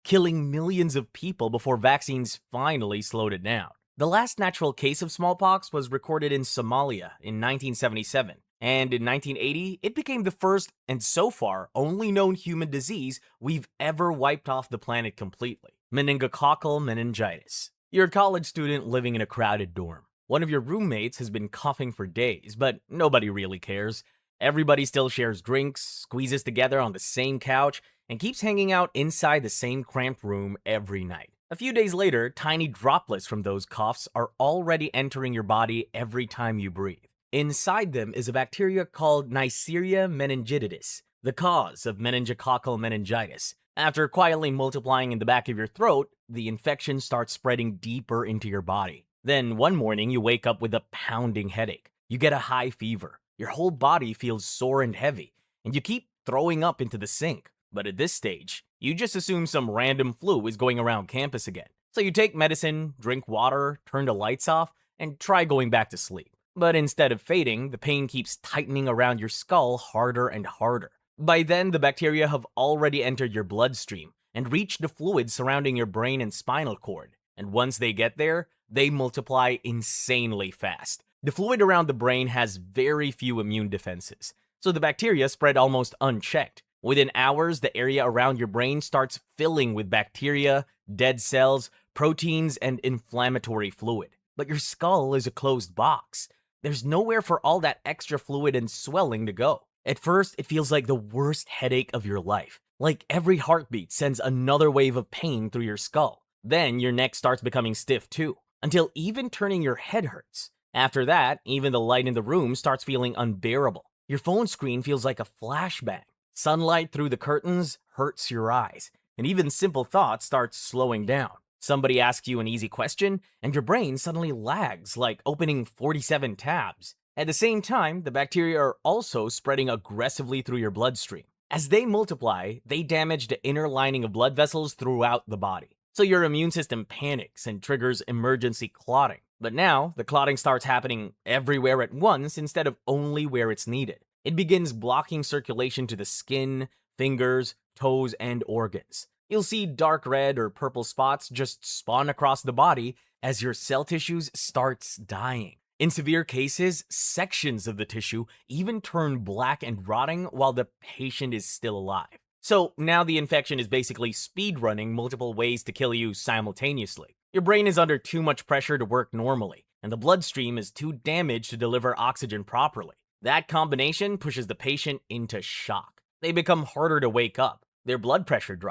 killing millions of people before vaccines finally slowed it down. The last natural case of smallpox was recorded in Somalia in 1977, and in 1980, it became the first and so far only known human disease we've ever wiped off the planet completely: meningococcal meningitis. You're a college student living in a crowded dorm. One of your roommates has been coughing for days, but nobody really cares. Everybody still shares drinks, squeezes together on the same couch, and keeps hanging out inside the same cramped room every night. A few days later, tiny droplets from those coughs are already entering your body every time you breathe. Inside them is a bacteria called Neisseria meningitidis, the cause of meningococcal meningitis. After quietly multiplying in the back of your throat, the infection starts spreading deeper into your body. Then one morning, you wake up with a pounding headache. You get a high fever. Your whole body feels sore and heavy, and you keep throwing up into the sink. But at this stage, you just assume some random flu is going around campus again. So you take medicine, drink water, turn the lights off, and try going back to sleep. But instead of fading, the pain keeps tightening around your skull harder and harder. By then, the bacteria have already entered your bloodstream and reached the fluid surrounding your brain and spinal cord. And once they get there, they multiply insanely fast. The fluid around the brain has very few immune defenses, so the bacteria spread almost unchecked. Within hours, the area around your brain starts filling with bacteria, dead cells, proteins, and inflammatory fluid. But your skull is a closed box. There's nowhere for all that extra fluid and swelling to go. At first, it feels like the worst headache of your life. Like every heartbeat sends another wave of pain through your skull. Then your neck starts becoming stiff too, until even turning your head hurts. After that, even the light in the room starts feeling unbearable. Your phone screen feels like a flashbang. Sunlight through the curtains hurts your eyes, and even simple thoughts start slowing down. Somebody asks you an easy question, and your brain suddenly lags like opening 47 tabs. At the same time, the bacteria are also spreading aggressively through your bloodstream. As they multiply, they damage the inner lining of blood vessels throughout the body. So your immune system panics and triggers emergency clotting. But now, the clotting starts happening everywhere at once instead of only where it's needed. It begins blocking circulation to the skin, fingers, toes, and organs. You'll see dark red or purple spots just spawn across the body as your cell tissues starts dying. In severe cases, sections of the tissue even turn black and rotting while the patient is still alive. So now the infection is basically speedrunning multiple ways to kill you simultaneously. Your brain is under too much pressure to work normally, and the bloodstream is too damaged to deliver oxygen properly. That combination pushes the patient into shock. They become harder to wake up. Their blood pressure drops.